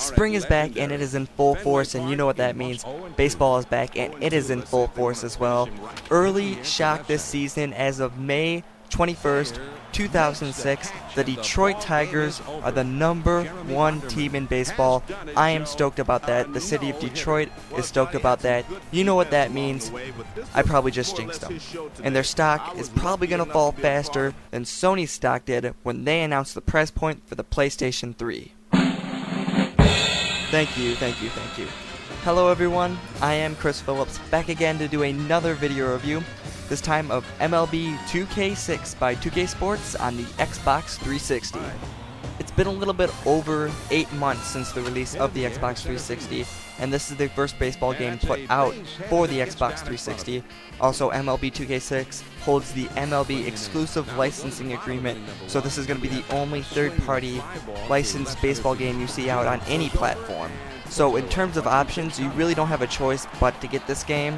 Spring is back and it is in full force, and you know what that means. Baseball is back and it is in full force as well. Early shock this season: as of May 21st, 2006, the Detroit Tigers are the #1 team in baseball. I am stoked about that. The city of Detroit is stoked about that. You know what that means. I probably just jinxed them. And their stock is probably going to fall faster than Sony's stock did when they announced the price point for the PlayStation 3. Thank you. Hello everyone, I am Chris Phillips, back again to do another video review, this time of MLB 2K6 by 2K Sports on the Xbox 360. It's been a little bit over 8 months since the release of the Xbox 360, and this is the first baseball game put out for the Xbox 360. Also, MLB 2K6 holds the MLB exclusive licensing agreement, so this is going to be the only third-party licensed baseball game you see out on any platform. So in terms of options, you really don't have a choice but to get this game.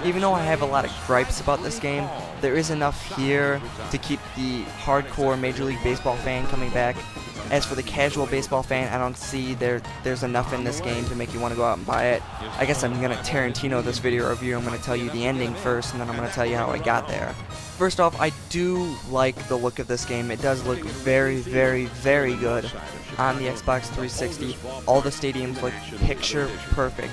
Even though I have a lot of gripes about this game, there is enough here to keep the hardcore Major League Baseball fan coming back. As for the casual baseball fan, I don't see there's enough in this game to make you want to go out and buy it. I guess I'm going to Tarantino this video review. I'm going to tell you the ending first, and then I'm going to tell you how I got there. First off, I do like the look of this game. It does look very, very, very good on the Xbox 360. All the stadiums look picture perfect,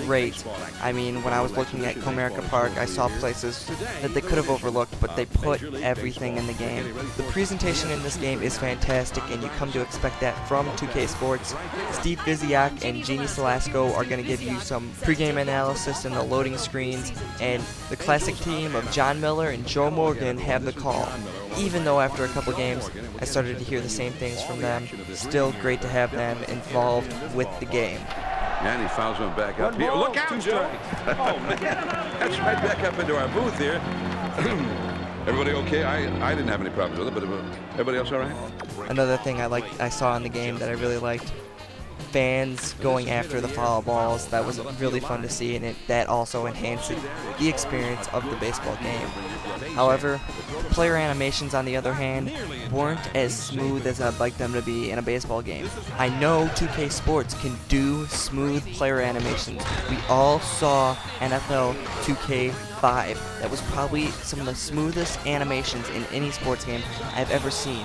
great. I mean, when I was looking at Comerica Park, I saw places that they could have overlooked, but they put everything in the game. The presentation in this game is fantastic, and you come to expect that from 2K Sports. Steve Viziak and Jeannie Salasco are going to give you some pregame analysis in the loading screens, and the classic team of John Miller and Joe Morgan have the call. Even though after a couple games I started to hear the same things from them, still great to have them involved with the game. And he fouls one back up here. Look out, Joe! Oh, man. That's right back up into our booth here. Everybody okay? I didn't have any problems with it, but everybody else all right? Another thing I saw in the game that I really liked: fans going after the foul balls. That was really fun to see, and that also enhanced the experience of the baseball game. However, player animations, on the other hand, weren't as smooth as I'd like them to be in a baseball game. I know 2K Sports can do smooth player animations. We all saw NFL 2K5. That was probably some of the smoothest animations in any sports game I've ever seen.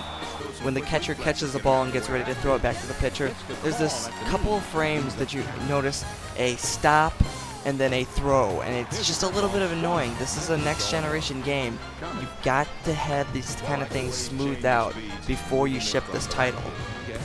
When the catcher catches the ball and gets ready to throw it back to the pitcher, there's this couple of frames that you notice a stop and then a throw, and it's just a little bit of annoying. This is a next generation game. You've got to have these kind of things smoothed out before you ship this title.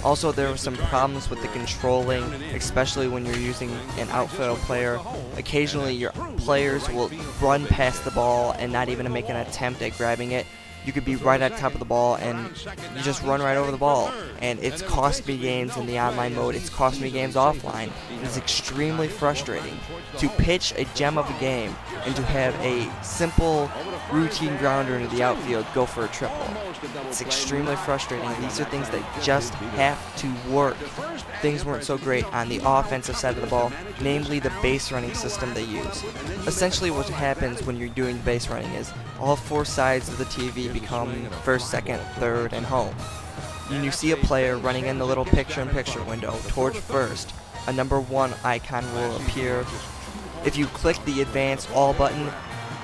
Also, there were some problems with the controlling, especially when you're using an outfield player. Occasionally your players will run past the ball and not even make an attempt at grabbing it. You could be right at the top of the ball and you just run right over the ball, and it's cost me games in the online mode. It's cost me games offline. It's extremely frustrating to pitch a gem of a game and to have a simple routine grounder into the outfield go for a triple. It's extremely frustrating. These are things that just have to work. Things weren't so great on the offensive side of the ball, namely the base running system they use. Essentially what happens when you're doing base running is all four sides of the TV become first, second, third, and home. When you see a player running in the little picture-in-picture window towards first, a #1 icon will appear. If you click the advance all button,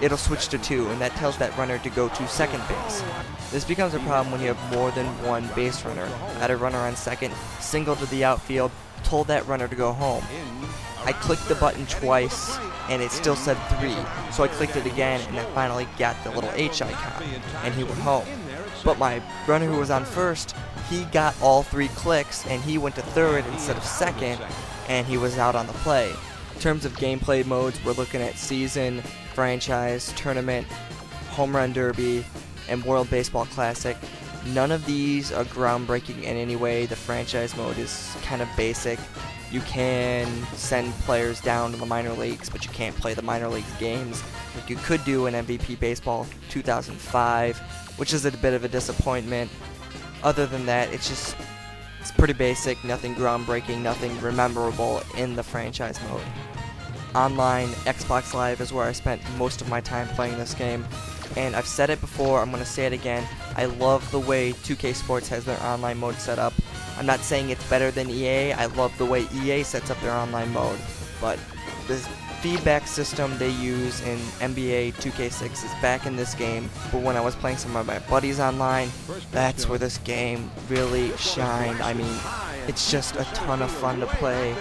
it'll switch to 2, and that tells that runner to go to second base. This becomes a problem when you have more than one base runner. I had a runner on second, single to the outfield, told that runner to go home. I clicked the button twice, and it still said 3, so I clicked it again, and I finally got the little H icon, and he went home. But my runner who was on first, he got all 3 clicks, and he went to third instead of second, and he was out on the play. In terms of gameplay modes, we're looking at Season, Franchise, Tournament, Home Run Derby, and World Baseball Classic. None of these are groundbreaking in any way. The Franchise mode is kind of basic. You can send players down to the minor leagues, but you can't play the minor leagues games like you could do in MVP Baseball 2005, which is a bit of a disappointment. Other than that, it's pretty basic, nothing groundbreaking, nothing rememberable in the Franchise mode. Online, Xbox Live is where I spent most of my time playing this game, and I've said it before, I'm going to say it again, I love the way 2K Sports has their online mode set up. I'm not saying it's better than EA. I love the way EA sets up their online mode, but the feedback system they use in NBA 2K6 is back in this game. But when I was playing some of my buddies online, that's where this game really shined. I mean, it's just a ton of fun to play,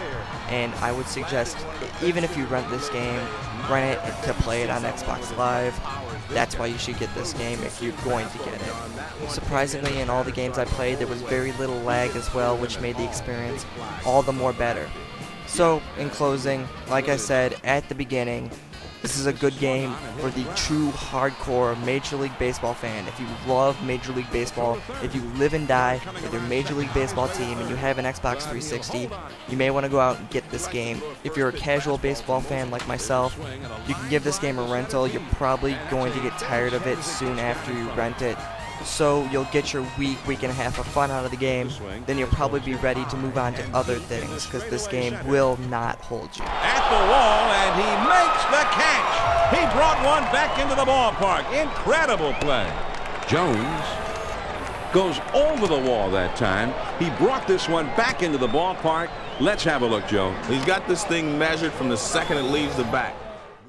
and I would suggest, even if you rent this game, rent it to play it on Xbox Live. That's why you should get this game if you're going to get it. Surprisingly, in all the games I played, there was very little lag as well, which made the experience all the more better. So, in closing, like I said at the beginning, this is a good game for the true hardcore Major League Baseball fan. If you love Major League Baseball, if you live and die with your Major League Baseball team and you have an Xbox 360, you may want to go out and get this game. If you're a casual baseball fan like myself, you can give this game a rental. You're probably going to get tired of it soon after you rent it. So you'll get your week and a half of fun out of the game, then you'll probably be ready to move on to other things, because this game will not hold you. At the wall, and he makes the catch. He brought one back into the ballpark. Incredible play. Jones goes over the wall that time. He brought this one back into the ballpark. Let's have a look, Joe. He's got this thing measured from the second it leaves the bat.